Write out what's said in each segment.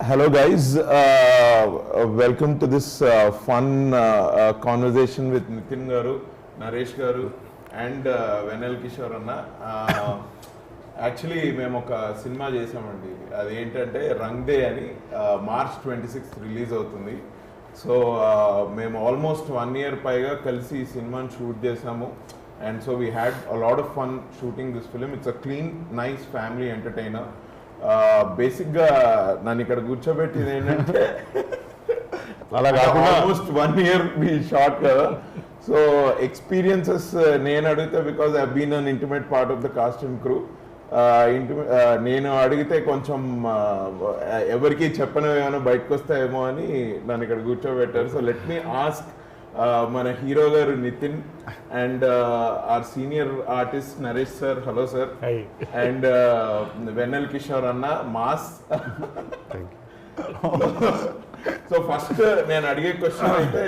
Hello guys, welcome to this fun conversation with Nitin Garu, Naresh Garu and Venel Kishore Anna. Actually, మేము ఒక cinema చేసామండి. అది ఏంటంటే రంగ్ day అని March 26 release అవుతుంది. సో మేము ఆల్మోస్ట్ 1 year పైగా కలిసి ఈ సినిమాని షూట్ చేసాము. And so we had a lot of fun shooting this film. It's a clean, nice family entertainer. బేసిక్గా నన్ను ఇక్కడ కూర్చోబెట్టింది ఏంటంటే అలా కాకుండా ఆల్మోస్ట్ 1 year మీ షార్ట్ కదా. సో ఎక్స్పీరియన్సెస్ నేను అడిగితే because I been an intimate part of the cast and crew. నేను అడిగితే కొంచెం ఎవరికి చెప్పనివి ఏమైనా బయటకు వస్తాయేమో అని నన్ను ఇక్కడ కూర్చోబెట్టారు. సో లెట్ మీ ఆస్క్ మన హీరో గారు Nitin and our senior artist Naresh sir. Hello sir. And Vennela Kishore అన్న మాస్. సో ఫస్ట్ నేను అడిగే క్వశ్చన్ అయితే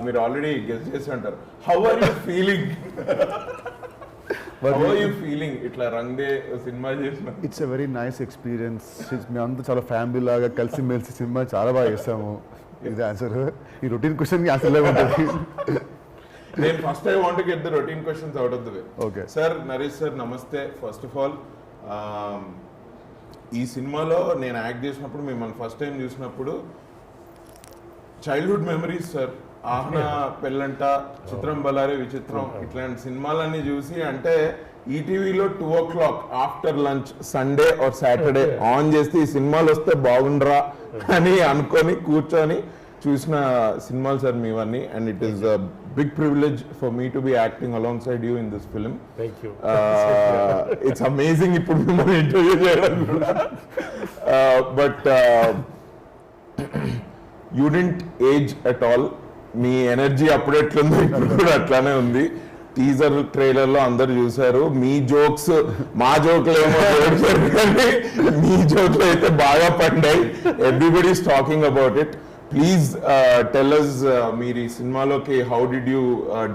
మీరు ఆల్రెడీ గెస్ చేసి ఉంటారు. How are you feeling? How are you feeling? ఇట్లా రంగ్ డే సినిమా చేసిన it's a very nice experience. మేమంతా చాలా ఫ్యామిలీ లాగా కలిసిమెలిసి సినిమా చాలా బాగా చేస్తాము. ఇది ఆన్సర్. ఈ రొటీన్ క్వశ్చన్కి ఆన్సర్ లేక ఉంటుంది. నేను first I want to get the routine questions out of the way. Okay sir, Naresh sir నమస్తే. ఫస్ట్ ఆఫ్ ఆల్ ఈ సినిమాలో నేను యాక్ట్ చేసినప్పుడు మిమ్మల్ని ఫస్ట్ టైం చూసినప్పుడు చైల్డ్హుడ్ మెమరీస్ సార్. ఆహ్నా, పెళ్ళంట, చిత్రం బలారే విచిత్రం ఇట్లాంటి సినిమాలన్నీ చూసి అంటే ఈటీవీలో 2 o'clock after lunch Sunday or Saturday on చేస్తే ఈ సినిమాలు వస్తే బాగుండరా అని అనుకొని కూర్చొని చూసిన సినిమాలు సార్ మీవన్నీ. And it is a big privilege for me to be acting alongside you in this film. It's amazing ఇప్పుడు మిమ్మల్ని ఇంటర్వ్యూ చేయడం కూడా. But you didn't age at all. మీ ఎనర్జీ అప్పుడు ఎట్లుందో ఇప్పుడు కూడా అట్లానే ఉంది. టీజర్ ట్రైలర్ లో అందరు చూసారు. మీ జోక్స్ మా జోక్లు ఏమో కానీ మీ జోక్లు అయితే బాగా పండాయి. Everybody is talking about it. Please tell us మీరు ఈ సినిమాలోకి how did you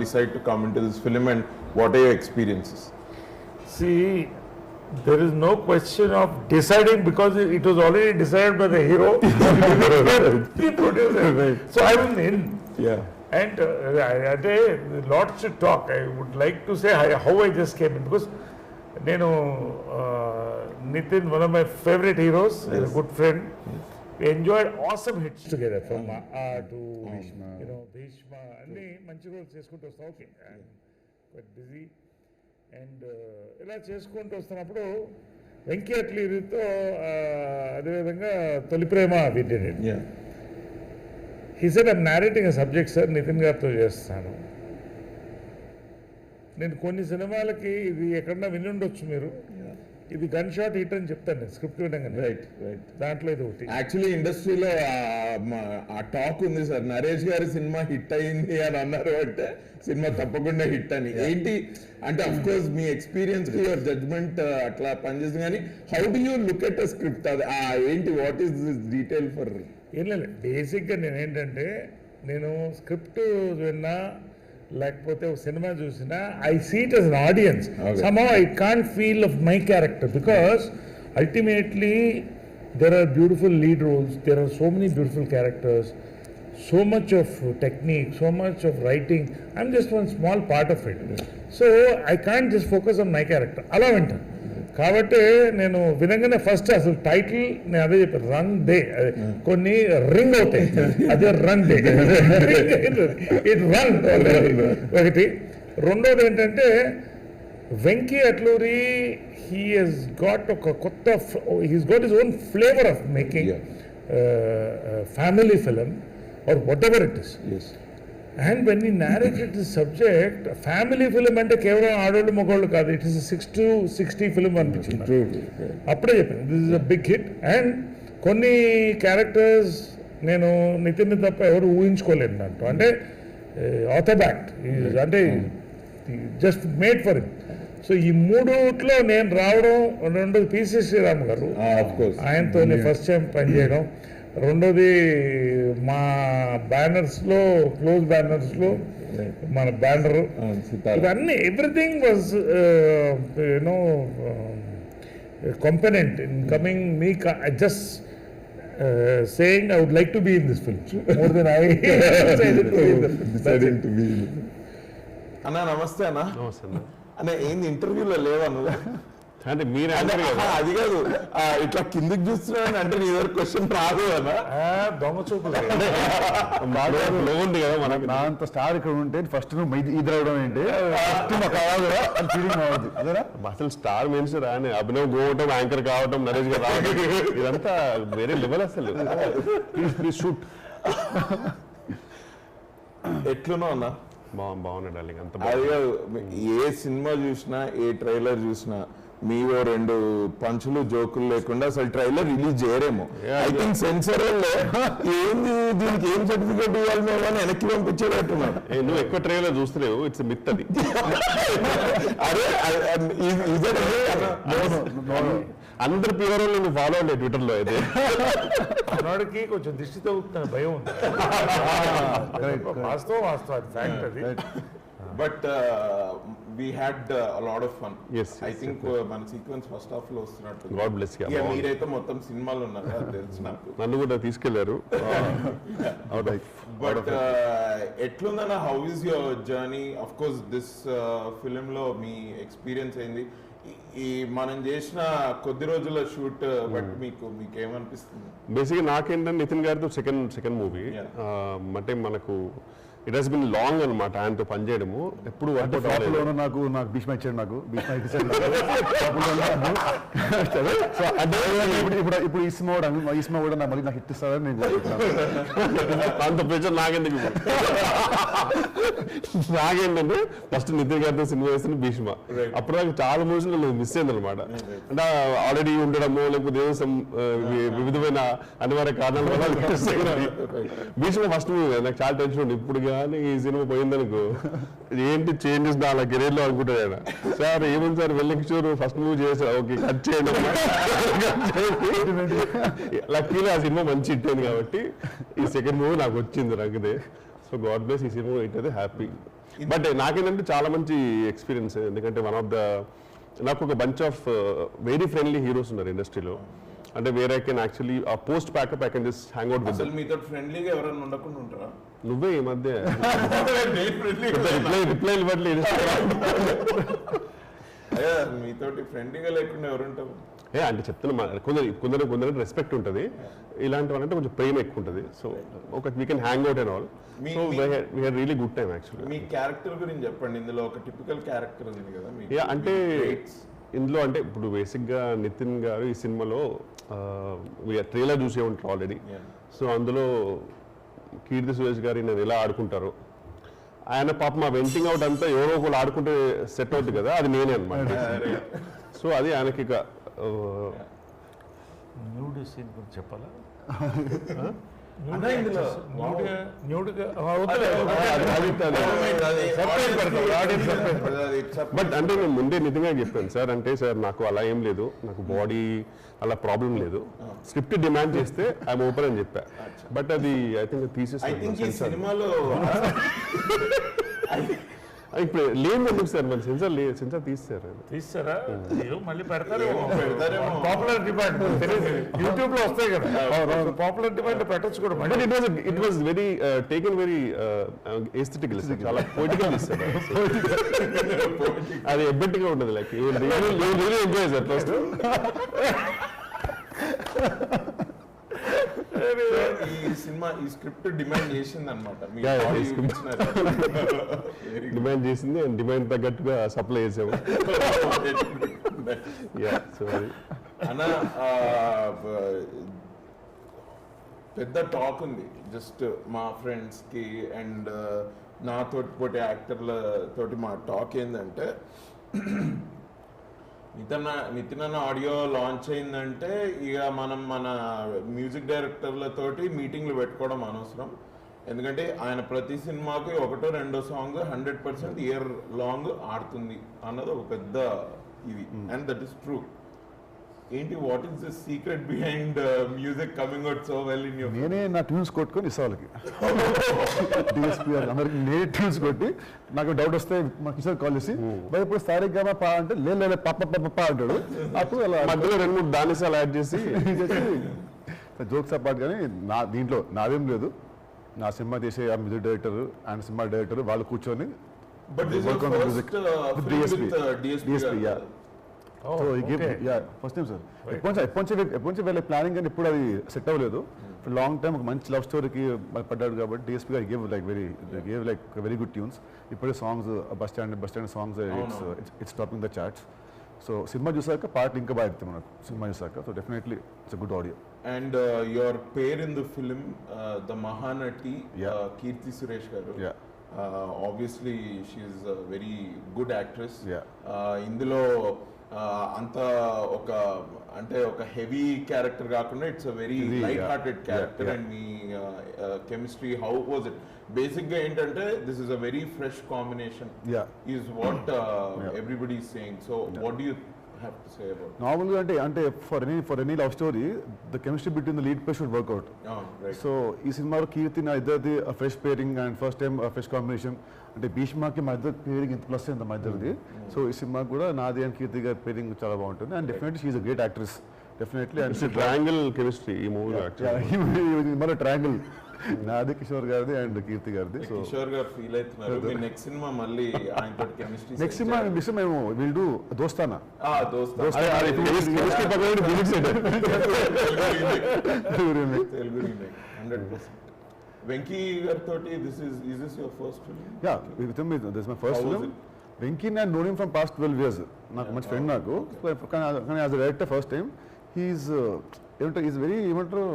decide to come into this film and what are your experiences? See, there is no question of deciding because it was already decided by the hero, the producer. So I was in. Yeah. And lots to talk. I would like to say how I just came in because Nitin, one of my favorite heroes, is a good friend. We enjoyed awesome hits together from to Bhishma. అన్ని మంచి roles చేసుకుంటూ వస్తాం. Okay, quite busy. And ఇలా చేసుకుంటూ వస్తున్నప్పుడు వెంకీ అట్లీతో అదేవిధంగా తొలి ప్రేమ వింటేనే he said, I'm narrating a subject, sir, Nitin గారితో చేస్తాను. నేను కొన్ని సినిమాలకి ఇది ఎక్కడన్నా వినుండొచ్చు మీరు, ఇది గన్ షాట్ హిట్ అని చెప్తాను నేను స్క్రిప్ట్ వినగానే. Right right. దాంట్లో ఇది ఒకటి. యాక్చువల్లీ ఇండస్ట్రీలో ఆ టాక్ ఉంది సార్, నరేష్ గారి సినిమా హిట్ అయింది అని అన్నారు అంటే సినిమా తప్పకుండా హిట్ అని. ఏంటి అంటే అఫ్ కోర్స్ మీ ఎక్స్పీరియన్స్ కి యువర్ జడ్జ్మెంట్ అట్లా పనిచేస్తుంది, కానీ how do you look at a script? అది ఏంటి, what is this detail for? ఏం లేదు, బేసిక్గా నేనేంటంటే నేను స్క్రిప్ట్ విన్నా లేకపోతే ఒక సినిమా చూసినా I see it as an audience. Somehow I can't feel of my character because ultimately there are beautiful lead roles, there are so many beautiful characters, so much of technique, so much of writing. I'm just one small part of it. So I can't just focus on my character. అలా వింటాను కాబట్టి నేను వినగానే first అసలు title నేను అదే చెప్పాను, రంగ్ day. కొన్ని రింగ్ అవుతాయి, అదే రంగ్ డే. ఇట్ రంగ్ ఒకటి. రెండోది ఏంటంటే Venky Atluri he he's got ఒక కొత్త, he's got his own flavour of making family film or whatever it is. And when he narrated the subject, family film అంటే కేవలం ఆడోళ్ళు మగోళ్ళు కాదు, ఇట్ ఈస్ 6 to 60 ఫిలిం అనిపించింది. అప్పుడే చెప్పాను this is a big hit. And కొన్ని characters నేను నితిన్ తప్ప ఎవరు ఊహించుకోలేదు దాంట్లో. అంటే ఆథోబ్యాక్ట్ అంటే just made for him. So ఈ మూడుట్లో నేను రావడం, రెండోది పిసి శ్రీరామ్ గారు, ఆయనతో నేను ఫస్ట్ టైం పనిచేయడం, రెండోది మా బ్యానర్స్లో క్లోజ్ బ్యానర్స్లో మన బ్యానర్, ఇవన్నీ everything was you know component in coming me just saying I would like to be in this film more than I decided to be in the film. Deciding to be. అన్న నమస్తే అన్న. నమస్తే అన్న. అన్న ఏంది ఇంటర్వ్యూలో లేవా నువ్వు? అంటే మీరు అంటే, అంటారు కదా, అది కాదు ఇట్లా కిందికి చూస్తున్నాను అంటే నీ దగ్గర క్వశ్చన్ రాదు అన్న. దొంగ చూపులు లో ఉంది కదా మనకి. నా అంత స్టార్ ఇక్కడ ఉంటే ఫస్ట్ నువ్వు ఇది రావడం ఏంటి, ఫస్ట్ మాకు కావాలా అని ఫీలింగ్ అవ్వదు అదేనా? అసలు స్టార్ మీన్స్ రాని అభినవ్ గోవటం, యాంకర్ కావటం, నరేష్ గారు రావడం, ఇదంతా వేరే లెవెల్ అసలు. Please shoot. ఎట్లున్నావు అన్న? బాగున్నాడు డార్లింగ్, అంత అది కాదు, ఏ సినిమా చూసినా ఏ ట్రైలర్ చూసినా మీవో 2 పంచులు జోకులు లేకుండా అసలు ట్రైలర్ రిలీజ్ చేయరేమో. ఐ థింక్ సెన్సర్ ఏంది దీనికి ఏం సర్టిఫికేట్ ఇవ్వాలి మేము అని వెనక్కి పంపించేటట్టున్నాడు. నువ్వు ఎక్కువ ట్రైలర్ చూస్తలేవు, ఇట్స్ మిత్ అది. అరే ఇదే అందరు ప్యూర్ నువ్వు ఫాలో అవ్వలేదు ట్విట్టర్ లో అయితే. మనోడికి కొంచెం దిష్టి తగ్గుతున్న భయం ఉంది. వాస్తవం అది ఫ్యాక్ట్ అది. But we had lot of fun. Yes, I think మన సీక్వెన్స్ ఫస్ట్ హాఫ్ లో వస్తున్నట్టు. God bless you. ఇక మీరైతే మొత్తం సినిమాలు ఉన్నారు అది తెలుసు నాకు. నన్ను కూడా తీసుకెళ్లారు. బట్ ఎట్లుందన్న, how is your journey? Of course this film లో మీ ఎక్స్పీరియన్స్ అయింది, ఈ మనం చేసిన కొద్ది రోజుల షూట్ బట్ మీకేమనిపిస్తుంది? బేసిక్గా నాకేంటంటే నితిన్ గారితో సెకండ్ మూవీ. అంటే మనకు ఇట్ హస్ బిన్ లాంగ్ అనమాట ఆయనతో పనిచేయడము. ఎప్పుడు అంటే ఫ్లాప్లోనూ నాకు భీష్మ ఇచ్చాడు, నాకు భీష్మ ఇచ్చాడు. సో అంటే ఇప్పుడు ఈ సినిమా కూడా మళ్ళీ నాకు హిట్ ఇస్తారని నేను అంత ప్రెషర్ నాకెందుకు. నాకేంటంటే ఫస్ట్ నితిన్ గారితో సినిమా వేస్తున్న భీష్మ, అప్పుడు నాకు చాలా మూవీస్ మిస్ అయింది అనమాట. అంటే ఆల్రెడీ ఉండడము లేకపోతే వివిధమైన అనివార్య కారణాల వల్ల భీష్మ ఫస్ట్ మూవీ నాకు చాలా టెన్షన్ ఉంది. ఇప్పుడు కానీ ఈ సినిమా పోయిందనుకో ఏంటి చేంజెస్ నా కెరీర్ లో అనుకుంటాడు ఆయన. సార్ ఏముంది సార్ వెల్లకిషోర్ ఫస్ట్ మూవీ చేశారు, ఓకే కట్ చేయండి. లక్కీలో ఆ సినిమా మంచి హిట్ అయింది కాబట్టి ఈ సెకండ్ మూవీ నాకు వచ్చింది రగ్దే. సో గాడ్ బ్లెస్, ఈ సినిమా హిట్ అయితే హ్యాపీ. బట్ నాకేంటంటే చాలా మంచి ఎక్స్పీరియన్స్, ఎందుకంటే నాకు ఒక bunch of very friendly heroes ఉన్నారు ఇండస్ట్రీలో. అంటే వేరే can actually post pack up I can just hang out with. అసలు మీతో ఫ్రెండ్లీగా ఎవరైనా ఉండకుండా ఉంటారా? నువ్వే ఈ మధ్య రిప్లై ఇవ్వట్లేదు. అయ్యా మీతోటి ఫ్రెండ్లీగా లేకుండా ఎవరుంటారు? అంటే చెప్తున్నా, కొందరు రెస్పెక్ట్ ఉంటుంది, ఇలాంటివంటే కొంచెం ప్రేమ ఎక్కువ ఉంటుంది. So we can hang out and all. So we had really good time actually. Me character గురించి చెప్పండి. ఇందులో ఒక టిపికల్ క్యారెక్టర్ ఉంది కదా మీకు. అంటే ఇందులో అంటే ఇప్పుడు బేసిక్గా నితిన్ గారు ఈ సినిమాలో ట్రైలర్ చూసే ఉంటారు ఆల్రెడీ. సో అందులో కీర్తి సురేష్ గారు నేను ఎలా ఆడుకుంటారు, ఆయన పాప మా వెంటింగ్ అవుట్ అంతా ఎవరో ఒకరు ఆడుకుంటే సెట్ అవుతుంది కదా, అది నేనే అనమాట. సో అది ఆయనకి ఇక న్యూడ్ సీన్ గురించి చెప్పాలా? బట్ అంటే నేను ముందే నిజంగా చెప్పాను సార్, అంటే సార్ నాకు అలా ఏం లేదు, నాకు బాడీ అలా ప్రాబ్లం లేదు, స్క్రిప్ట్ డిమాండ్ చేస్తే ఐఎమ్ ఓపెన్ అని చెప్పా. బట్ అది ఐ థింక్ తీసేసి సినిమాలో ఇప్పుడు లేదు ఎందుకు సార్, మన సెన్సార్ తీస్తారా మళ్ళీ పెడతారు. పాపులర్ డిమాండ్ యూట్యూబ్ లో వస్తాయి కదా, పాపులర్ డిమాండ్ పెట్టచ్చు కూడా. But it was very taken very aesthetical, చాలా పొయిటికల్ తీస్తారు. అది ఎబ్బెట్గా ఉండదు, like really enjoy sir first. ఈ సినిమా ఈ స్క్రిప్ట్ డిమాండ్ చేసింది అనమాట, డిమాండ్ చేసింది అండ్ డిమాండ్ తగ్గట్టుగా సప్లై చేసాము. అన్న పెద్ద టాక్ ఉంది జస్ట్ మా ఫ్రెండ్స్ కి అండ్ నాతోటి పోటీ యాక్టర్ల తోటి మా టాక్ ఏంటంటే, నితిన్ అన్న ఆడియో లాంచ్ అయిందంటే ఇక మనం మన మ్యూజిక్ డైరెక్టర్లతోటి మీటింగ్లు పెట్టుకోవడం అనవసరం, ఎందుకంటే ఆయన ప్రతి సినిమాకి 1 2 సాంగ్ 100% ఇయర్ లాంగ్ ఆడుతుంది అన్నది ఒక పెద్ద ఇది. And that is true. ఏంటి, what is the secret behind music coming out so well in your? నేనే నా ట్యూన్స్ కొట్టుకొని ఇస్తా వాళ్ళకి, డిఎస్పీ అందరికి నేనే ట్యూన్స్ కొట్టి, నాకు డౌట్ వస్తే మా కిషోర్ కాల్ చేసి ఇప్పుడు సారీగా పా అంటే లేదు పాప అంటాడు. అప్పుడు అలా మధ్యలో 2 3 దానిసాలు యాడ్ చేసి జోక్స్ అపార్ట్ కానీ దీంట్లో నాదేం లేదు. నా సినిమా చేసే ఆ music director and cinema director వాళ్ళు కూర్చొని But this is work your on the first music with film DSP. with DSP. Yeah. Oh, so ఈ game okay. First time sir ఎప్పటి వెళ్ళే ప్లానింగ్ కానీ ఇప్పుడు అది సెట్ అవ్వలేదు. ఫర్ లాంగ్ టైం ఒక మంచి లవ్ స్టోరీకి పడ్డాడు కాబట్టి డిఎస్పీ గారు gave like very good tunes. ఇప్పుడే songs bus stand songs it's topping the charts. So సినిమా చూసాక పాటలు ఇంకా బాగా ఎత్తాం మనకు సినిమా చూసాక. So definitely it's good audio. And your pair in the film, the Mahanati, Yeah. Kirti Suresh garu. Yeah. Obviously she's a very good actress. Yeah. ఇందులో అంత ఒక హెవీ క్యారెక్టర్ కాకుండా it's a very Really, light yeah. Hearted character. Yeah. And మీ chemistry how was it? Basic గా ఏంటంటే this is a very fresh combination Yeah. Is what Yeah. Everybody is saying. So what do you have to say about? నార్మల్గా అంటే for any love story the chemistry between the lead play should work out. So ఈ సినిమాలో కీర్తి నా ఇద్దరిది fresh pairing and first time fresh combination. అంటే భీష్మకి మా ఇద్దరు pairing ఇంత ప్లస్ ఇంత మా ఇద్దరిది. సో ఈ సినిమా కూడా నాది అండ్ కీర్తి గారి పేరింగ్ చాలా బాగుంటుంది. And definitely she's a great actress definitely. And triangle chemistry ఈ మూవీ మన ట్రయాంగిల్ నాది కిషోర్ గారిది అండ్ కీర్తి గారిది. సో కిషోర్ గారు ఫీల్ అవుతున్నారు. మీ నెక్స్ట్ సినిమా మళ్ళీ ఆయనతో కెమిస్ట్రీ నెక్స్ట్ సినిమా మేము will do Dostana. Telugu remake 100%. Venky గారితో this your first film? Yeah with me this my first film. Venky నేను known him from past 12 years. నాకు మంచి ఫ్రెండ్ నాకు. కానీ as a director first time he's ఏమంటారు ఈజ్ వెరీ ఏమంటారు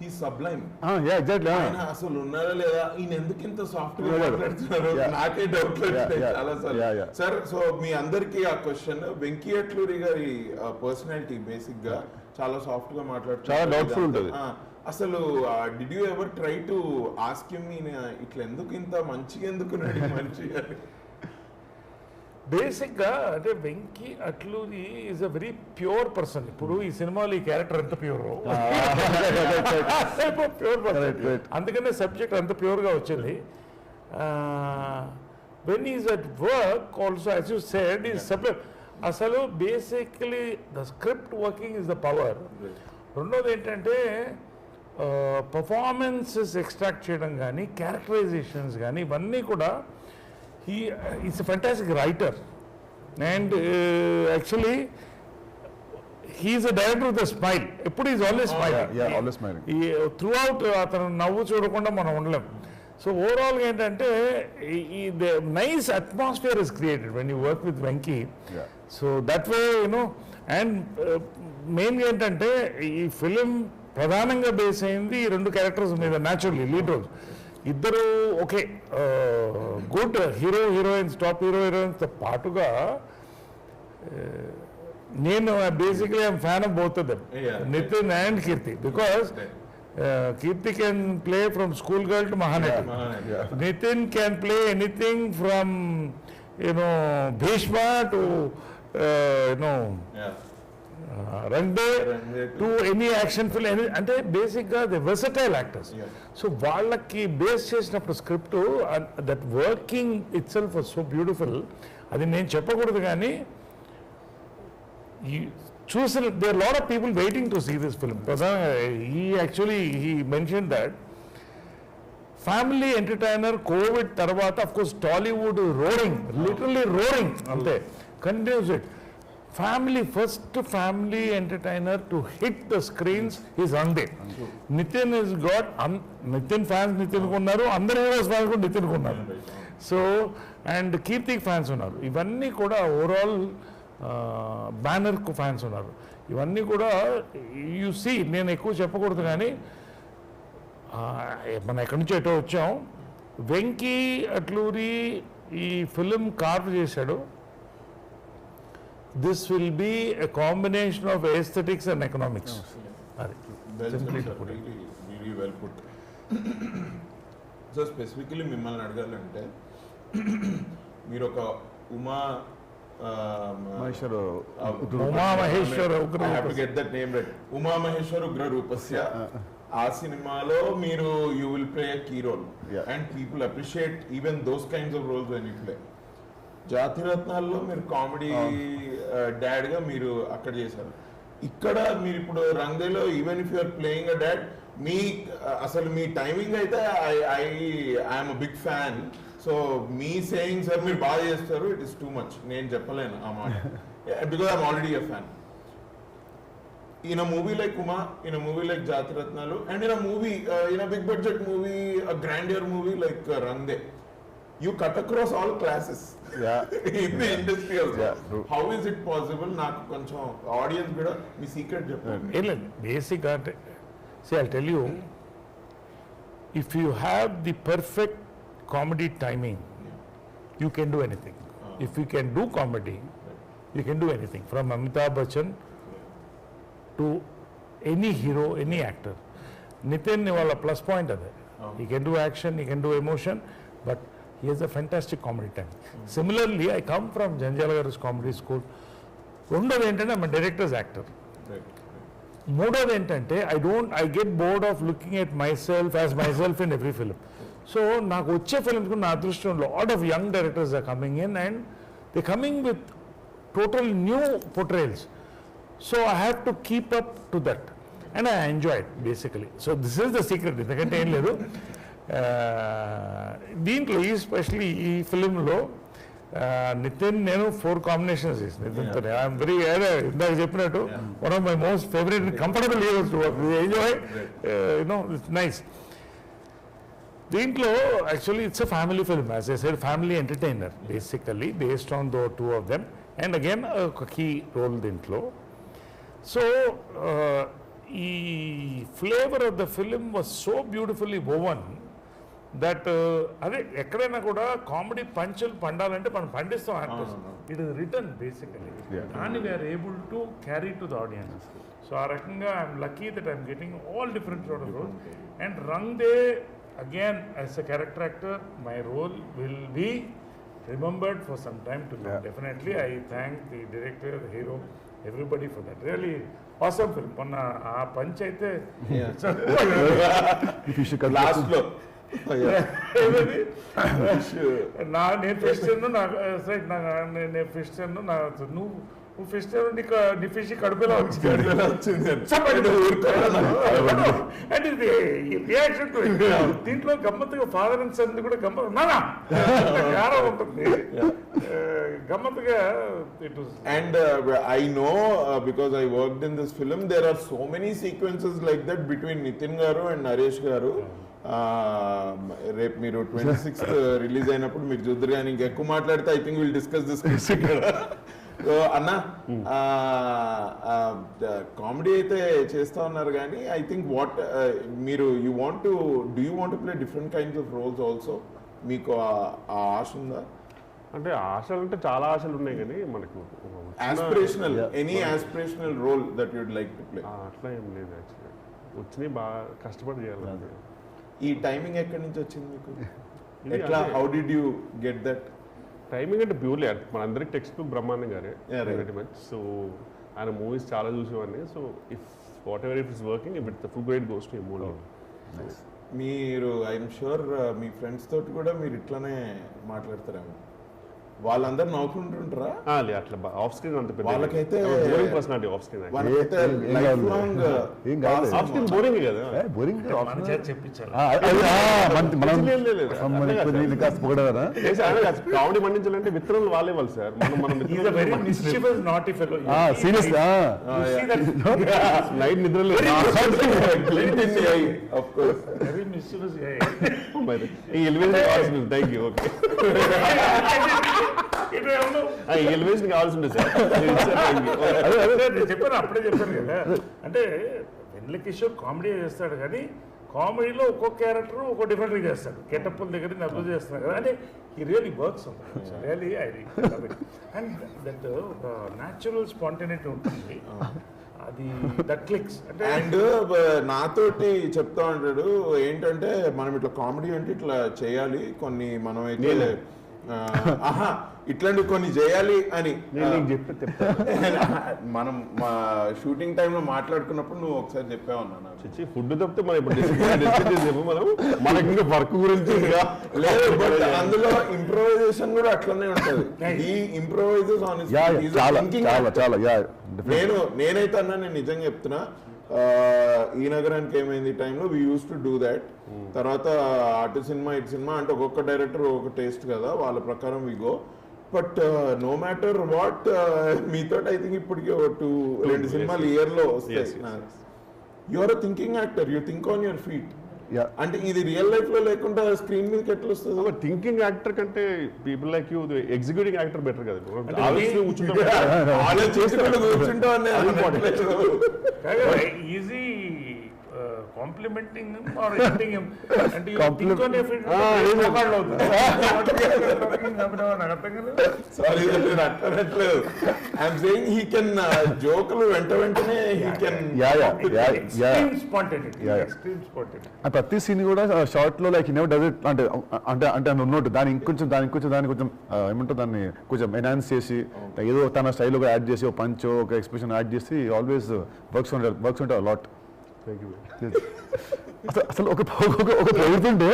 హీ సబ్లైమ్. Yeah exactly. ఆయన అసలు ఉన్నారా లేదా, ఈయన ఎందుకు ఇంత సాఫ్ట్ గా Yeah. మాట్లాడుతున్నారు, Yeah. నాకే డౌట్ వచ్చినాయి Yeah. చాలా సార్లు. Yeah. సార్, సో మీ అందరికి ఆ క్వశ్చన్, వెంకీ అట్లూరి గారి పర్సనాలిటీ బేసిక్ గా చాలా సాఫ్ట్ గా మాట్లాడుతున్నారు, చాలా doubtful ఉంటది. అసలు did you ever try to ask him ఇట్లా ఎందుకు ఇంత మంచిగా ఎందుకున్నాడు ఈ మనిషి అని? బేసిక్గా అంటే Venky Atluri is a very pure person. ఇప్పుడు ఈ సినిమాలో ఈ క్యారెక్టర్ ఎంత ప్యూర్ ప్యూర్ పర్సన్, అందుకనే సబ్జెక్ట్ అంత ప్యూర్గా వచ్చింది. When is at work also as you said is subject. అసలు basically the script working is the power. రెండోది ఏంటంటే పర్ఫార్మెన్సెస్ ఎక్స్ట్రాక్ట్ చేయడం కానీ క్యారెక్టరైజేషన్స్ కానీ ఇవన్నీ కూడా he is a fantastic writer, and actually he is a director with a smile. Eppudu he is always smiling. Yeah, always smiling. Throughout atanu navvu chudakunda మనం ఉండలేం. So overall ఏంటంటే the nice atmosphere is created when you work with Venki. Yeah. So that way, and main ఏంటంటే ఈ film ప్రధానంగా base అయింది ఈ రెండు characters మీద. న్యాచురల్లీ లీడ్ రోల్ ఇద్దరు ఓకే గుడ్ హీరోయిన్స్, టాప్ హీరోయిన్స్తో పాటుగా నేను basically I'm fan of both of them, Nitin and Keerthy, because Kirti can play from schoolgirl to Mahanati. Nitin can play anything from Bhishma to Rangde to any action film. అంటే బేసిక్గా the versatile actors. So వాళ్ళకి base చేసినప్పుడు script that working it self was so beautiful. అది నేను చెప్పకూడదు కానీ చూసిన there are a lot of people waiting to see this film. He mentioned that family entertainer COVID tarvata, of course Tollywood roaring, literally roaring ante continues it. First family entertainer to hit the screens is Ande. Nitin has got Nitin fans Nitin kunnaru, andaru heroes fans kuda Nitin kunnaru. So and Kirti fans unnaru. Ivanni kuda overall banner కు fans ఉన్నారు. ఇవన్నీ కూడా you see, నేను ఎక్కువ చెప్పకూడదు కానీ మనం ఎక్కడి నుంచి ఎటో వచ్చాం. వెంకీ అట్లూరి ఈ ఫిలిం కార్వ్ చేశాడు. This will be a combination of aesthetics and economics. అది వెల్ పుట్. సో స్పెసిఫికలీ మిమ్మల్ని అడగాలంటే మీరు ఒక ఉమామహేశ్వర ఉగ్ర రూపస్య ఆ సినిమాలో మీరు you will play a key role and people appreciate even those kinds of roles when you play. జాతిరత్నాల్లో మీరు కామెడీ డాడ్ గా మీరు అక్కడ చేశారు. ఇక్కడ మీరు ఇప్పుడు రంగేలో even if you're playing a dad మీ అసలు మీ టైమింగ్ అయితే I'm a big fan. So మీ సేయింగ్ సార్ మీరు బాగా చేస్తారు, ఇట్ ఇస్ టూ మచ్, నేను చెప్పలేను ఆ మాట, because I'm already a fan. In a movie like Uma, in a movie like Jatiratnalu, and in a movie, in a big budget movie, a grandeur movie like Rande, you cut across all classes in the industry also. True. How is it possible? నాకు కొంచెం audience కూడా మీ secret చెప్పండి. Basic అంటే see I'll tell you, if you have the perfect comedy timing, you can do anything. If you can do comedy, you can do anything, from Amitabh Bachchan to any hero, any actor. Nitin wala plus point ade. He can do action, he can do emotion, but he has a fantastic comedy time. Similarly, I come from Janjala Garu's comedy school. Rondodi entante I'm a director's actor. Moododi entante I get bored of looking at myself as myself in every film. So నాకు వచ్చే films కు నా అదృష్టం lot of young directors are coming in and they're coming with total new portrayals. So I have to keep up to that, and I enjoy it basically. So this is the secret. ఎందుకంటే ఏం లేదు, దీంట్లో especially ఈ ఫిలింలో నితిన్ నేను 4 combinations చేసిన నితిన్తో. I'm very ఇందాక చెప్పినట్టు one of my most favourite comfortable heroes to work. Enjoy, you know, it's nice. దీంట్లో actually it's a family film, as I said, family entertainer basically, based on those 2 of them, and again ఒక key role దీంట్లో. So ఈ flavour of the film was so beautifully woven that అదే ఎక్కడైనా కూడా comedy పంచులు పండాలంటే మనం పండిస్తాం actors, it is return basically, దాన్ని we're able to carry to the audience. So ఆ రకంగా I'm lucky that I'm getting all different sort of roles. And Rang De again as a character actor, my role will be remembered for some time to come. Definitely I thank the director, the hero, everybody for that. Really awesome film. Monna aa punch aithe last లో నా నేను fish తిన్ను, నా side నేను fish తిన్ను, నా నువ్వు fish తిన్ను, నీ ఫిష్ కడుపులో వచ్చింది. అండ్ ఇది రియాక్షన్ దీంట్లో గమ్మత్తుగా ఫాదర్ అండ్ సన్ కూడా గమ్మత్ నానా గారం ఉంటుంది, గమ్మత్తుగా it was. And I know because I worked in this film, there are so many sequences like that between Nitin garu and Naresh garu. రేపు మీరు 26th రిలీజ్ అయినప్పుడు మీరు చూద్దరు, కానీ ఇంకెక్కువ మాట్లాడితే I think will discuss this. So అన్న, comedy అయితే చేస్తా ఉన్నారు కానీ ఐ థింక్ వాట్ మీరు you want to play different kinds of roles also? మీకు ఆ ఆశ ఉందా? అంటే ఆశలు అంటే చాలా ఆశలు ఉన్నాయి, కానీ మనకు aspirational, any aspirational role that you'd like to play? అట్లా ఏం లేదు యాక్చువల్లీ, వచ్చినాయి బాగా కష్టపడి చేయాలి. ఈ టైమింగ్ ఎక్కడి నుంచి వచ్చింది మీకు? ఎట్లా, how did you get that timing? అంటే ప్యూర్లీ మనందరికి టెక్స్ట్ బుక్ బ్రహ్మానందం గారే వెరీ మచ్. సో ఆయన మూవీస్ చాలా చూసేవాడిని. So if what ever if it's working, if it's full great goes to movie. మీరు ఐఎమ్ షూర్ మీ ఫ్రెండ్స్ తోటి కూడా మీరు ఇట్లానే మాట్లాడతారేమో, వాళ్ళందరూ నవ్వుకుంటుంటారా? అట్లా ఆఫ్ స్క్రీన్ అంత పెద్ద వాళ్ళకైతే personality off screen off screen boring కదా, బోరింగ్ చెప్పించాలి. కామెడీ పండించాలంటే విత్తనాలు వాళ్ళే వాళ్ళు సార్. నైట్ నిద్ర థ్యాంక్ యూ. ఓకే, ఎలివేషన్ కావాల్సి ఉంటుంది సార్. చెప్పాను, అప్పుడే చెప్పాను కదా. అంటే వెన్నెల కిషోర్ కామెడీ చేస్తాడు, కానీ కామెడీలో ఒక్కొక్క క్యారెక్టర్ ఒక్కో డిఫరెంట్గా చేస్తాడు. గెటప్పుల దగ్గర నుంచి అబ్జర్వ్ చేస్తున్నాడు కదా, అంటే ఈ really works really I love it. And that ఒక న్యాచురల్ స్పాంటేనిటీ ఉంటుంది, అది దట్ క్లిక్స్. అంటే అండ్ నాతోటి చెప్తా ఉంటాడు ఏంటంటే, మనం ఇట్లా కామెడీ అంటే ఇట్లా చేయాలి, కొన్ని మనం అయితే ఆహా ఇట్లాంటివి కొన్ని చేయాలి అని చెప్తాను మనం మా షూటింగ్ టైంలో మాట్లాడుకున్నప్పుడు నువ్వు ఒకసారి చెప్పావన్నా ఫుడ్ తప్పితే మనం ఇప్పుడు డిస్కస్ చేసాము మనం మనకి ఇంకా వర్క్ గురించి ఇంకా లేదు బట్ అందులో ఇంప్రూవైజేషన్ కూడా అట్లనే ఉంటది ఈ ఇంప్రూవైజెస్ నేనైతే అన్నా నేను నిజంగా చెప్తున్నా ఈ నగరానికి ఏమైంది టైంలో we use to do that తర్వాత అటు సినిమా ఇటు సినిమా అంటే ఒక్కొక్క డైరెక్టర్ ఒక్కొక్క టేస్ట్ కదా వాళ్ళ ప్రకారం we go but no matter what మీతో ఐ థింక్ ఇప్పటికి రెండు సినిమాలు ఇయర్ లో వస్తాయి you are thinking actor you think on your feet అంటే ఇది రియల్ లైఫ్ లో లేకుండా స్క్రీన్ మీదకి ఎట్లా వస్తుంది థింకింగ్ యాక్టర్ కంటే people like you executing actor better కదా easy complimenting or hitting him and you think on your feet sorry అట్లనట్లేదు ఐఎమ్ సేయింగ్ హీ కెన్ జోకులు వెంటనే హీ కెన్ extreme spontaneity ప్రతి సీన్ కూడా షార్ట్ లో లైక్ నెవర్ డస్ ఇట్ అంటే అంటే అంటే ఉన్నట్టు దాని కొంచెం ఏమంటారు దాన్ని కొంచెం ఎన్హాన్స్ చేసి ఏదో తన స్టైల్ ఒక యాడ్ చేసి ఒక పంచ్ ఒక ఎక్స్ప్రెషన్ యాడ్ చేసి ఆల్వేస్ వర్క్స్ ఉంటారు లాట్ అసలు ఒక ప్రభుత్వంటే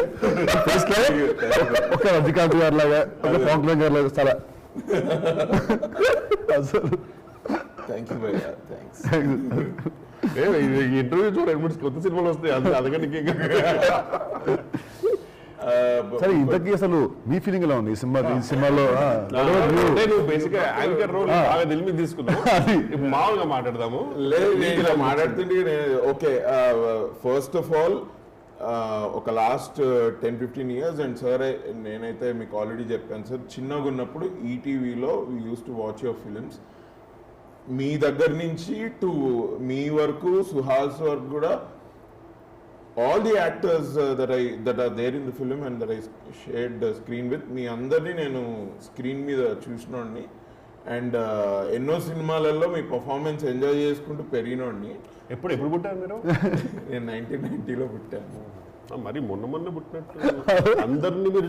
ఒక రజనీకాంత్ గారు లాగా ఒక పవన్ కళ్యాణ్ గారు లాగా చాలా అసలు ఇంటర్వ్యూ చూడండి కొత్త సినిమాలు వస్తాయి అందుకని సరే ఇంతకీ అసలు మీ ఫీలింగ్ ఎలా ఉంది ఈ సినిమాలో బేసిక్ గా యాంకర్ రోల్ దిల్ మీద తీసుకున్నాను మామూలుగా మాట్లాడదాము లేదు మాట్లాడుతుంటే ఓకే ఫస్ట్ ఆఫ్ ఆల్ ఒక లాస్ట్ 10-15 years అండ్ సార్ నేనైతే మీకు ఆల్రెడీ చెప్పాను సార్ చిన్నగా ఉన్నప్పుడు ఈటీవీలో we use to watch your films మీ దగ్గర నుంచి టు మీ వరకు సుహాస్ వరకు కూడా all the actors that are there in the film and that I shared the screen with మీ అందరినీ నేను స్క్రీన్ మీద చూసినోడిని అండ్ ఎన్నో సినిమాలలో మీ పర్ఫార్మెన్స్ ఎంజాయ్ చేసుకుంటూ పెరిగినోడిని ఎప్పుడు పుట్టారు మీరు నేను 1990లో పుట్టాను మరి మొన్న పుట్టినట్టు అందరినీ మీరు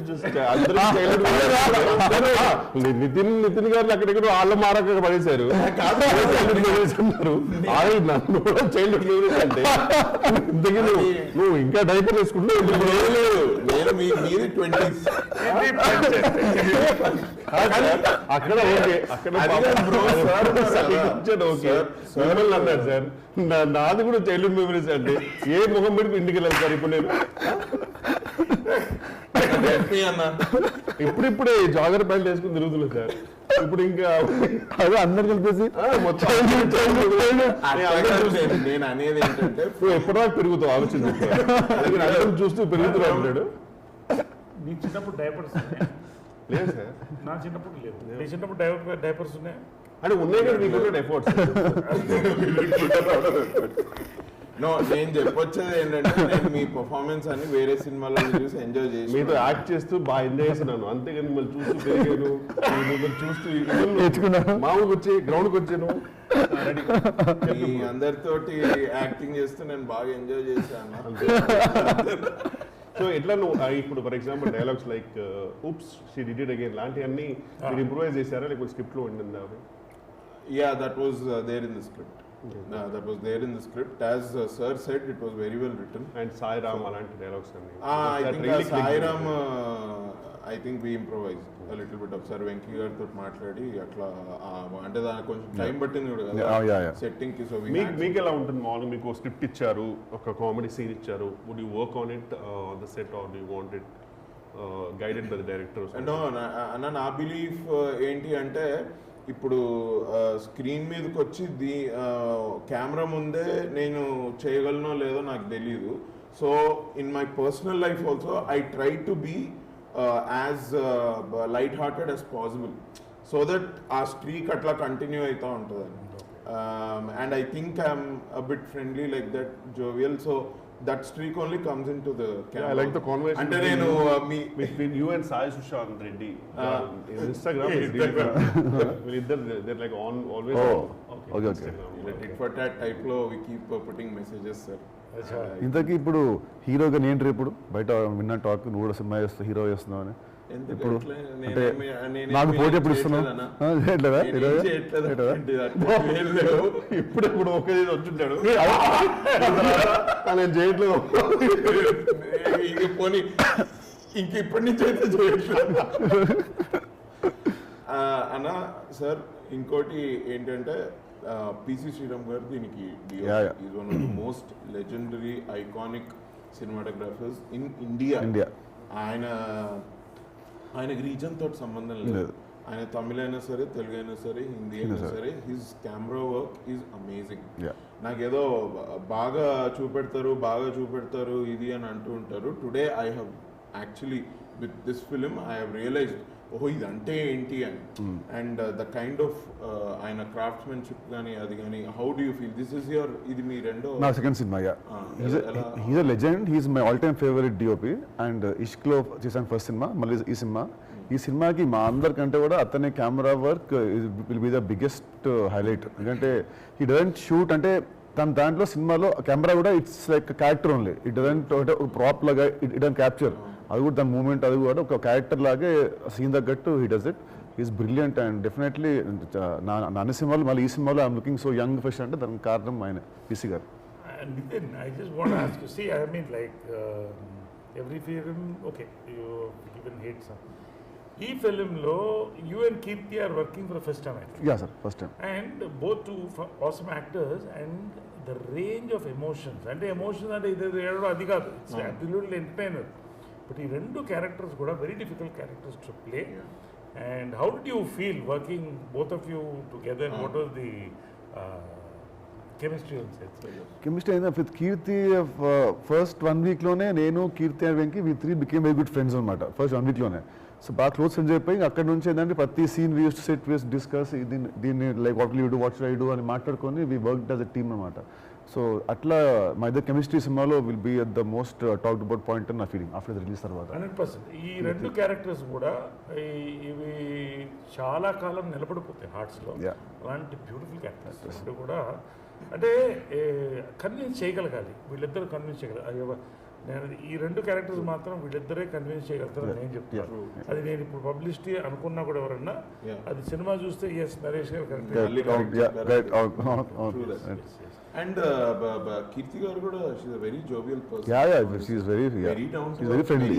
నితిన్ గారిని అక్కడెక్కడ వాళ్ళ మారక పడేశారు నన్ను కూడా చైల్డ్హుడ్ మెమరీస్ అంటే నువ్వు ఇంకా డైపర్ వేసుకుంటూ నేను మీది 20s అక్కడ ఓకే అక్కడ అన్నాడు సార్ నాది కూడా చైల్డ్హుడ్ మెమరీస్ అంటే ఏ ముఖం పెట్టి ఇంటికి వెళ్ళాలి సార్ ఇప్పుడు నేను ఇప్పుడిప్పుడే జాగర్ ప్యాంట్ వేసుకుని తిరుగుతున్నా సార్ ఇప్పుడు ఇంకా అదే అందరు కలిపేసి నేను అనేది ఏంటంటే ఎప్పటిదాకా పెరుగుతావు ఆలోచన అందరం చూస్తూ పెరుగుతున్నాడు అంటాడు నీ చిన్నప్పుడు డైపర్స్ లేదు సార్ నా చిన్నప్పుడు లేదు నీ చిన్నప్పుడు డైపర్స్ ఉన్నాయి అంటే ఉన్నాయి కదా మీకు ఎఫర్ట్స్ నో నేను చెప్పొచ్చేది ఏంటంటే నేను మీ పర్ఫార్మెన్స్ అని వేరే సినిమాలో చూసి ఎంజాయ్ చేసి మీతో యాక్ట్ చేస్తూ బాగా ఎంజాయ్ చేస్తున్నాను అంతేగాని మిమ్మల్ని చూస్తూ పెరిగాను మిమ్మల్ని చూస్తూ నేర్చుకున్నాను మామూలుగా వచ్చి గ్రౌండ్కి వచ్చాను మీ అందరితోటి యాక్టింగ్ చేస్తూ నేను బాగా ఎంజాయ్ చేశాను సో ఎట్లా నువ్వు ఇప్పుడు for example dialogues like oops she did it again లాంటివన్నీ మీరు ఇంప్రూవైజ్ చేశారా లేకపోతే స్క్రిప్ట్ లో ఉండిందా yeah that was there in the script that was there in the script as sir said it was very well written and Sai Ram alanti dialogues anni I think Sai Ram I think we improvised a little bit of sir Venki gar tho maatladi atla ante da koncham time pattindi kuda setting ki so మీకు ఎలా ఉంటుంది మామూలుగా మీకు script ఇచ్చారు ఒక comedy scene ఇచ్చారు would you work on it on the set or do you want it guided by the director no అన్న నా బిలీఫ్ ఏంటి అంటే ఇప్పుడు స్క్రీన్ మీదకి వచ్చి కెమెరా ముందే నేను చేయగలనో లేదో నాకు తెలియదు so in my personal life also I try to be as light hearted as possible so that ఆ స్ట్రీక్ అట్లా కంటిన్యూ అవుతూ ఉంటుంది and I think I'm a bit friendly like that jovial so that streak only comes into the camera. Yeah, I like the conversation అంటే నేను between you and Sai Sushant Reddy in Instagram they're like on always okay tit for tat type లో we keep putting messages sir ఇంతకీ ఇప్పుడు హీరోగా నేను రేపు బయట విన్న టాక్ నువ్వు కూడా సినిమా చేస్తావు హీరో చేస్తున్నావు అని ఎందుకు ఇప్పుడు ఎట్లా? అంటే నేనేమి నాకు పోటీ ఎప్పుడు ఇస్తున్నావు చేయట్లేదనా? చేయట్లేదా నేనేం చేయట్లేదు. ఏంటి అట్లా ఏం లేవు. ఇప్పుడు ఒకే వచ్చుంటాడు నేను చేయట్లేదు. ఇంక పోనీ ఇంక ఇప్పటి నుంచి అయితే చేయట్లేదు. అన్న సార్ ఇంకోటి ఏంటంటే పిసి శ్రీరామ్ గారు దీనికి is one of the most legendary iconic cinematographers in India. ఆయనకి రీజన్ తోటి సంబంధం లేదు. ఆయన తమిళ అయినా సరే, తెలుగు అయినా సరే, హిందీ అయినా సరే, his camera work is amazing. నాకేదో బాగా చూపెడతారు ఇది అని అంటూ ఉంటారు. Today I have actually with this film I have realized ఓహో ఇదంటే ఏంటి అని. అండ్ ద కైండ్ ఆఫ్ ఆయన క్రాఫ్ట్స్మెన్షిప్ కానీ అది కానీ how do you feel this is your ఇది మీ రెండో నా సెకండ్ సినిమా. He's a legend, he's my all time favourite DOP. And ఇష్క్లో చేశాను ఫస్ట్ సినిమా, మళ్ళీ ఈ సినిమాకి మా అందరికంటే కూడా అతని camera work will be the biggest highlight. ఎందుకంటే హీ డజంట్ షూట్ అంటే తన దాంట్లో సినిమాలో కెమెరా కూడా it's like character only. It doesn't prop లాగా ఇట్ డజంట్ క్యాప్చర్. అది కూడా దాని మూమెంట్ అది కూడా ఒక క్యారెక్టర్ లాగే సీన్ తగ్గట్టు he does it. Is brilliant and definitely నా అన్ని సినిమాలు మళ్ళీ ఈ సినిమాలో I'm looking so young fresh అంటే దానికి కారణం ఆయన పిసి గారు. Nitin, I just want to ask you, see, I mean, like, every film, okay, you even hate some. ఈ ఫిలింలో you and Kirti are working for the first time, I think. Yeah sir, first time. And both two awesome actors, and the range of emotions. అంటే emotions అంటే ఇది ఏడో అది కాదు, it's absolutely entertainer. But ఈ రెండు క్యారెక్టర్స్ కూడా very difficult characters to play. And how did you feel working both of you together? What was the chemistry on set? Chemistry అయినా విత్ కీర్తి ఫస్ట్ 1 వీక్లోనే నేను Keerthi and Venky we 3 became very good friends అనమాట first 1 వీక్లోనే. So బాగా close friends అయిపోయి అక్కడ నుంచి ఏంటంటే ప్రతి scene we use to set వీస్ డిస్కస్ దీన్ని like what will you do, what should I do అని మాట్లాడుకొని we work as a team అనమాట. సో అట్లా మా ఇద్దరు కెమిస్ట్రీ సినిమాలో will be at the most talked about point నా ఫీలింగ్ ఆఫ్టర్ ద రిలీజ్ తర్వాత. 100%. ఈ రెండు క్యారెక్టర్స్ కూడా ఇవి చాలా కాలం నిలబడిపోతాయి హార్ట్స్లో. అలాంటి బ్యూటిఫుల్ క్యారెక్టర్స్ రెండు కూడా అంటే కన్విన్స్ చేయగలగాలి, వీళ్ళిద్దరు కన్విన్స్ చేయగలగాలి. నేను ఈ రెండు క్యారెక్టర్స్ మాత్రం వీళ్ళిద్దరే కన్విన్స్ చేయగలుగుతారని నేను చెప్తాను. అది నేను ఇప్పుడు పబ్లిసిటీ అనుకున్నా కూడా ఎవరన్నా అది సినిమా చూస్తే ఎస్ నరేష్ గారు కరెక్ట్. అండ్ కీర్తి గారు కూడా she's very jovial person. She's very down to very friendly.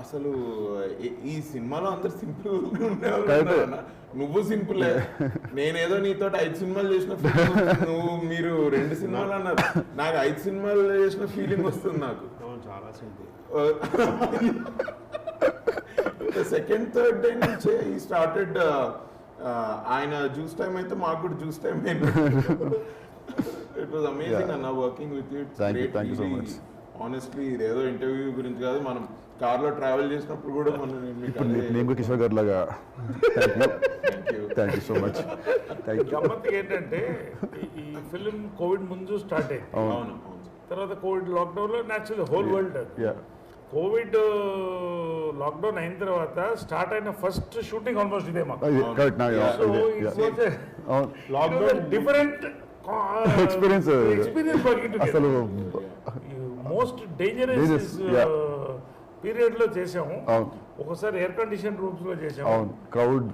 అసలు ఈ సినిమాలో అందరు సింపుల్ ఉండేవాళ్ళు. నువ్వు సింపులే, నేనేదో నీతో 5 సినిమాలు చేసిన మీరు 2 సినిమాలు అన్నారు, నాకు 5 సినిమాలు చేసిన ఫీలింగ్ వస్తుంది నాకు. చాలా సింపుల్. సెకండ్ థర్డ్ డే నుంచే ఈ స్టార్టెడ్. ఆయన జ్యూస్ టైం అయితే మాకు కూడా జ్యూస్ టైం అయింది. ఇట్ వాజ్ అమేజింగ్ అన్న working with you. Thank you so much. Honestly ఇదేదో ఇంటర్వ్యూ గురించి కాదు, మనం కార్లో ట్రావెల్ చేసినప్పుడు కూడా నేను కిషోర్ గారు లాగా థ్యాంక్ యూ సో మచ్. గమ్మత్తు ఏంటంటే ఈ ఫిల్మ్ కోవిడ్ ముందు స్టార్ట్ అయింది. అవును. తర్వాత కోవిడ్ లాక్డౌన్లో natural whole world covid lockdown అయిన తర్వాత స్టార్ట్ అయిన ఫస్ట్ షూటింగ్ ఆల్మోస్ట్ ఇదే మాకు. డిఫరెంట్ ఎక్స్పీరియన్స్ అసలు మోస్ట్ డేంజరస్ పీరియడ్ లో చేసాము. ఒకసారి ఎయిర్ కండిషన్ రూమ్స్ లో చేసాము.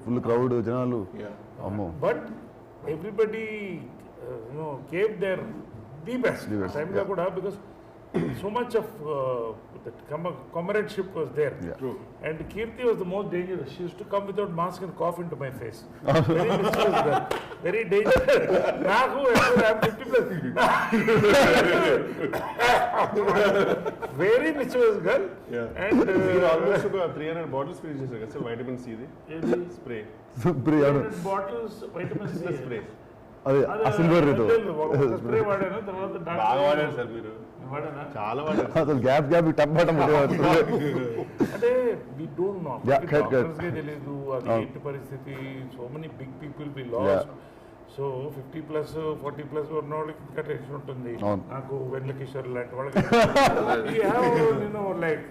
ఫుల్ క్రౌడ్ జనాలు. But everybody gave their the best టైంలో కూడా, because so much of that comradeship was there. True. And Kirti was the most dangerous. She used to come without mask and cough into my face. Very mischievous girl. Very dangerous. Naku, I'm 50 plus. Very mischievous girl. Yeah. And almost 300 bottles finish చేశారు కదా sir vitamin C the spray. 300 bottles vitamin C spray. అదే silver spray వాడాను. తర్వాత బాగా వాడారు sir మీరు. చాలా వాడారు. అసలు గ్యాప్ టమాటం అంటే వి డోంట్ నో, డాక్టర్స్ కే తెలియదు అది ఏంటి పరిస్థితి. So many big people we lost. So 50+ 40+ ఉన్న వాళ్ళకి ఇంకా టెన్షన్ ఉంటుంది. నాకు వెన్నెల కిషోర్ లాంటి వాళ్ళకి లైక్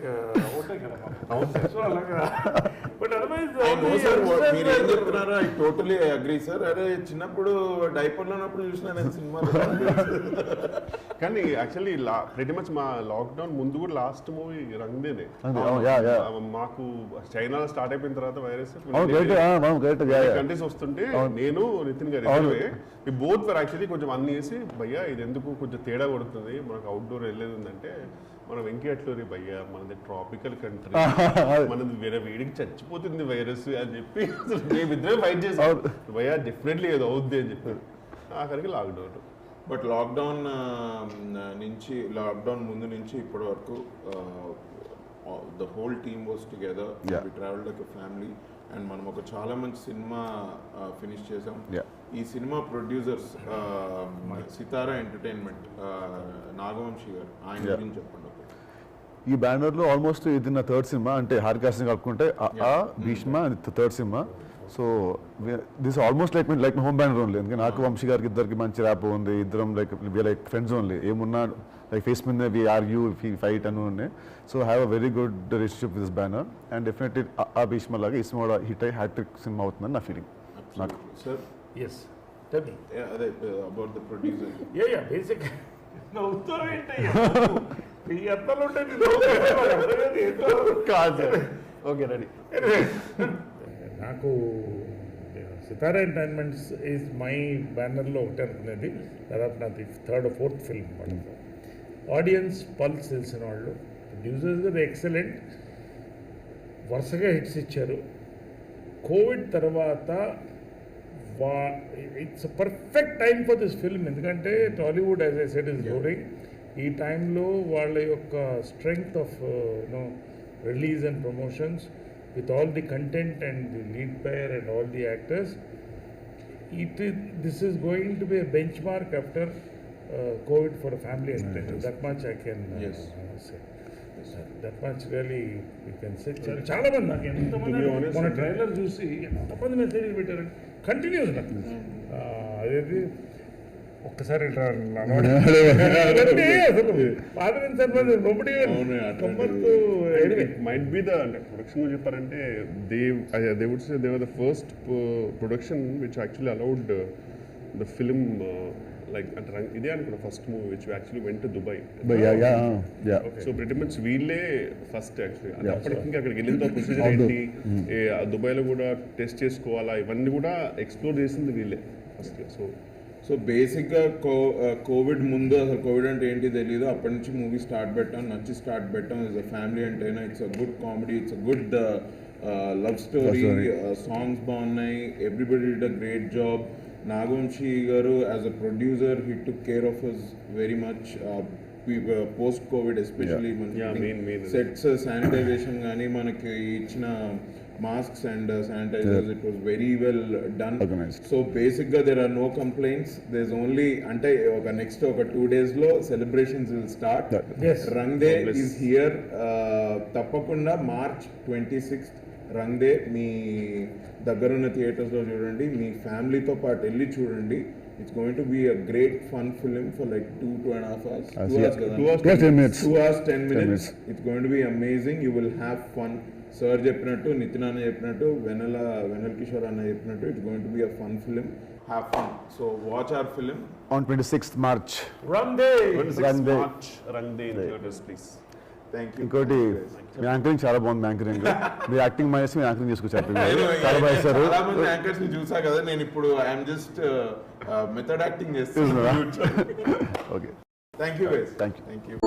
ఉంటాయి కదా. సో అలాగా. But But otherwise, I know, sir. youngsters మీరు ఏం were- చెప్తున్నారో ఐ టోటలీ అగ్రీ సార్. అరే చిన్నప్పుడు డైపర్లో ఉన్నప్పుడు చూసిన నేను సినిమాలు. కానీ యాక్చువల్లీ ప్రెటీ మచ్ మా లాక్డౌన్ ముందు కూడా లాస్ట్ మూవీ రంగ్దేనే. మాకు చైనాలో స్టార్ట్ అయిపోయిన తర్వాత వైరస్ కంట్రీస్ వస్తుంటే నేను నితిన్ గారు బోత్ వర్ యాక్చువల్లీ కొంచెం అన్ని వేసి భయ్యా ఇది ఎందుకు కొంచెం తేడా కొడుతుంది, మనకు అవుట్డోర్ వెళ్ళేది ఉందంటే మనం వెంకీ అట్లూరి భయ్యా మనది ట్రాపికల్ కంట్రీ, మనది వేరే వేడికి చచ్చిపోతుంది వైరస్ అని చెప్పి మేమిద్దరే ఫైట్ చేసాం. భయ్యా డెఫినెట్లీ ఏదో అవుద్ది అని చెప్పి ఆఖరికి లాక్డౌన్. బట్ లాక్డౌన్ ముందు నుంచి ఇప్పటి వరకు the whole team was together, we travelled like a family and మనం ఒక చాలా మంచి సినిమా ఫినిష్ చేసాం. ఈ సినిమా ప్రొడ్యూసర్స్ సితారా ఎంటర్టైన్మెంట్ నాగవంశీ గారు, ఆయన గురించి చెప్పండి. ఈ బ్యానర్లో ఆల్మోస్ట్ ఇది నా థర్డ్ సినిమా, అంటే హార్కాస్ని కలుపుకుంటే భీష్మ థర్డ్ సినిమా. So this almost like my home banner only. ఎందుకంటే నాకు వంశీ గారికి ఇద్దరికి మంచి ర్యాప్ ఉంది, ఇద్దరం లైక్ ఫ్రెండ్స్ ఓన్లీ. ఏమున్నా లైక్ ఫేస్ మీద వి ఆర్గ్యూ ఫైట్ అని ఉన్నాయి. So have a very good relationship with this banner and definitely ఆ భీష్మ లాగా ఈ సినిమా హిట్ అయ్యి హ్యాట్రిక్ సినిమా అవుతుందని నా ఫీలింగ్. నాకు సార్ Yes, tell me. అదే about the producer. Yeah, basic. నవ్వుతావు ఏంటయ్యా? ఈ అత్తలు ఉంటే కాదు ఓకే రెడీ. నాకు సితారా ఎంటర్టైన్మెంట్స్ ఈజ్ మై బ్యానర్లో ఒకటి అనుకునేది. దాదాపు నాది థర్డ్ ఫోర్త్ ఫిల్మ్ అనమాట. ఆడియన్స్ పల్స్ తెలిసిన వాళ్ళు, ప్రొడ్యూసర్స్గా ఎక్సలెంట్, వరుసగా హిట్స్ ఇచ్చారు. కోవిడ్ తర్వాత it's perfect time for this film. ఎందుకంటే Tollywood as I said is growing. ఈ టైంలో వాళ్ళ యొక్క strength of release and promotions with all the content and the lead pair and all the actors, this is going to be a benchmark after COVID for a family entertainment. That much I can say. That much really we can say. చాలా మంది నాకు ఎంతమంది మన trailer చూసి ఎంతమంది message పెట్టారు continuous నాకు. అదేది ఒక్కసారి మైట్ బి ద అంటే ప్రొడక్షన్ చెప్పారంటే they would say they were the first production which actually allowed the film like అంటే ఇదే అనుకున్నా first movie which actually went to Dubai. So pretty much వీళ్ళే ఫస్ట్ యాక్చువల్లీ. అది అప్పటికి ఇంకా అక్కడికి వెళ్ళిన ప్రొసీజర్ ఏంటి, దుబాయ్లో కూడా టెస్ట్ చేసుకోవాలా, ఇవన్నీ కూడా ఎక్స్ప్లోర్ చేసింది వీళ్ళే ఫస్ట్. సో బేసిక్గా కోవిడ్ ముందు అసలు కోవిడ్ అంటే ఏంటి తెలియదు, అప్పటి నుంచి మూవీ స్టార్ట్ పెట్టాం, నచ్చి స్టార్ట్ పెట్టాం. It's a family entertainer, it's a good comedy, it's a good love story, songs బాగున్నాయి, everybody did a great job. Nagavamsi గారు as a producer he took care of us very much post Covid especially. Sets sanitization కానీ మనకి ఇచ్చిన masks and sanitizers, it was very well done. Organized. So basically there are no complaints. There's only ante oka next oka 2 days lo celebrations will start. Yes, Rang Day is here. Tappakunda March 26th Rang Day మీ దగ్గరున్న theatres లో చూడండి, మీ ఫ్యామిలీతో పాటు వెళ్ళి చూడండి. It's going to be a great fun film for like 2.5 hours. 2 hours 10 minutes. 2 hours 10 minutes. It's going to be amazing. You will have fun. Sir చెప్పినట్టు, నితిన్ అన్న చెప్పినట్టు, వెనల్ కిషోర్ అన్న చెప్పినట్టు, it's going to be a fun film. Have fun. So watch hour film on 26th March. Run Day. 26th March Run Day in theaters, please. Thank you. ఇంకోటి మీ anchoring చాలా బాగుంది. Anchoring మీ acting minus మీ anchoring తీసుకొచ్చారు. చాలా బాగా చేశారు. చాలా మంది anchors ని చూసా కదా, నేను ఇప్పుడు ఐఎమ్ జస్ట్ మెథడ్ యాక్టింగ్ చేస్తున్నాను. Okay, thank you guys. Thank you. Thank you.